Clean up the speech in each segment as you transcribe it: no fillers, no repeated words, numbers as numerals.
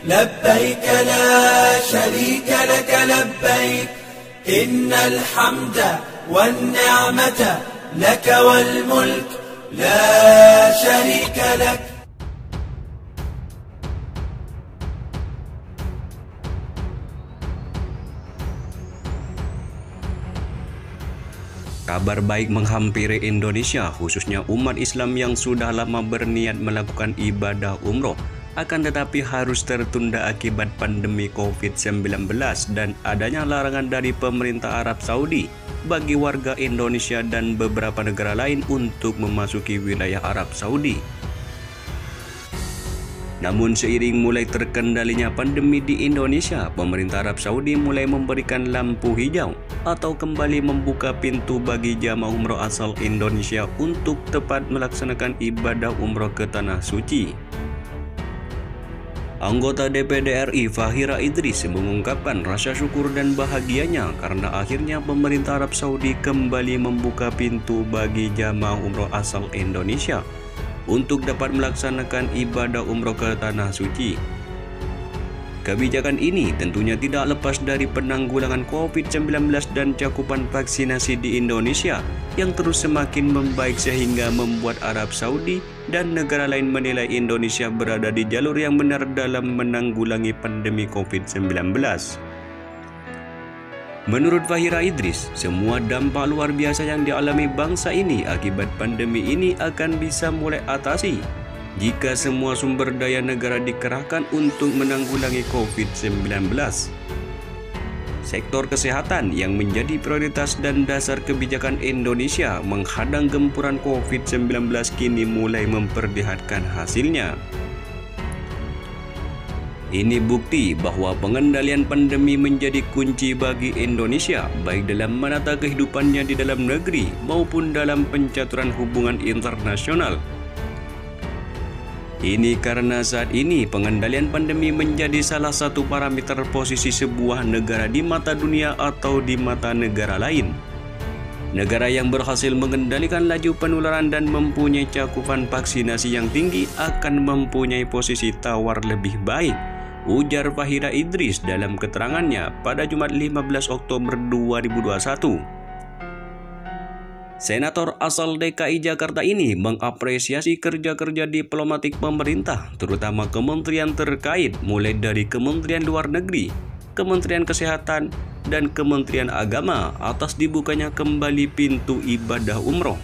لبيك لا شريك لك لبيك إن الحمد والنعمة لك والملك لا شريك لك. Kabar baik menghampiri Indonesia, khususnya umat Islam yang sudah lama berniat melakukan ibadah umroh, akan tetapi harus tertunda akibat pandemi COVID-19 dan adanya larangan dari pemerintah Arab Saudi bagi warga Indonesia dan beberapa negara lain untuk memasuki wilayah Arab Saudi. Namun seiring mulai terkendalinya pandemi di Indonesia, pemerintah Arab Saudi mulai memberikan lampu hijau atau kembali membuka pintu bagi jamaah umroh asal Indonesia untuk tepat melaksanakan ibadah umroh ke Tanah Suci. Anggota DPD RI Fahira Idris mengungkapkan rasa syukur dan bahagianya karena akhirnya pemerintah Arab Saudi kembali membuka pintu bagi jamaah umroh asal Indonesia untuk dapat melaksanakan ibadah umroh ke Tanah Suci. Kebijakan ini tentunya tidak lepas dari penanggulangan COVID-19 dan cakupan vaksinasi di Indonesia yang terus semakin membaik sehingga membuat Arab Saudi dan negara lain menilai Indonesia berada di jalur yang benar dalam menanggulangi pandemi COVID-19. Menurut Fahira Idris, semua dampak luar biasa yang dialami bangsa ini akibat pandemi ini akan bisa mulai atasi jika semua sumber daya negara dikerahkan untuk menanggulangi COVID-19. Sektor kesehatan yang menjadi prioritas dan dasar kebijakan Indonesia menghadang gempuran COVID-19 kini mulai memperlihatkan hasilnya. Ini bukti bahwa pengendalian pandemi menjadi kunci bagi Indonesia, baik dalam menata kehidupannya di dalam negeri maupun dalam pencaturan hubungan internasional. Ini karena saat ini pengendalian pandemi menjadi salah satu parameter posisi sebuah negara di mata dunia atau di mata negara lain. Negara yang berhasil mengendalikan laju penularan dan mempunyai cakupan vaksinasi yang tinggi akan mempunyai posisi tawar lebih baik, ujar Fahira Idris dalam keterangannya pada Jumat 15 Oktober 2021. Senator asal DKI Jakarta ini mengapresiasi kerja-kerja diplomatik pemerintah, terutama kementerian terkait mulai dari Kementerian Luar Negeri, Kementerian Kesehatan, dan Kementerian Agama atas dibukanya kembali pintu ibadah umroh.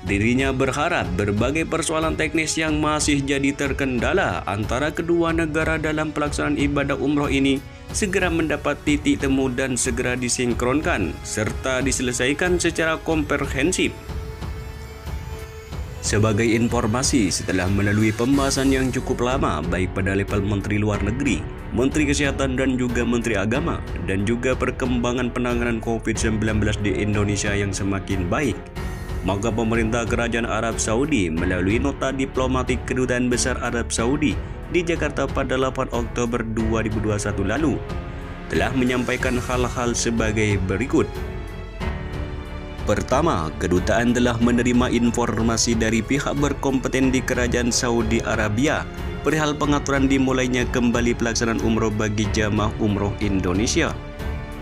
Dirinya berharap berbagai persoalan teknis yang masih jadi terkendala antara kedua negara dalam pelaksanaan ibadah umroh ini segera mendapat titik temu dan segera disinkronkan serta diselesaikan secara komprehensif. Sebagai informasi, setelah melalui pembahasan yang cukup lama baik pada level Menteri Luar Negeri, Menteri Kesehatan dan juga Menteri Agama, dan juga perkembangan penanganan COVID-19 di Indonesia yang semakin baik, maka pemerintah Kerajaan Arab Saudi melalui nota diplomatik Kedutaan Besar Arab Saudi di Jakarta pada 8 Oktober 2021 lalu telah menyampaikan hal-hal sebagai berikut. Pertama, kedutaan telah menerima informasi dari pihak berkompeten di Kerajaan Saudi Arabia perihal pengaturan dimulainya kembali pelaksanaan umroh bagi jamaah umroh Indonesia.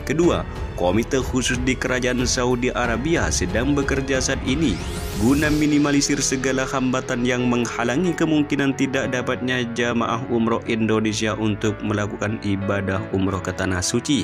Kedua, Komite Khusus di Kerajaan Saudi Arabia sedang bekerja saat ini guna minimalisir segala hambatan yang menghalangi kemungkinan tidak dapatnya jamaah umroh Indonesia untuk melakukan ibadah umroh ke Tanah Suci.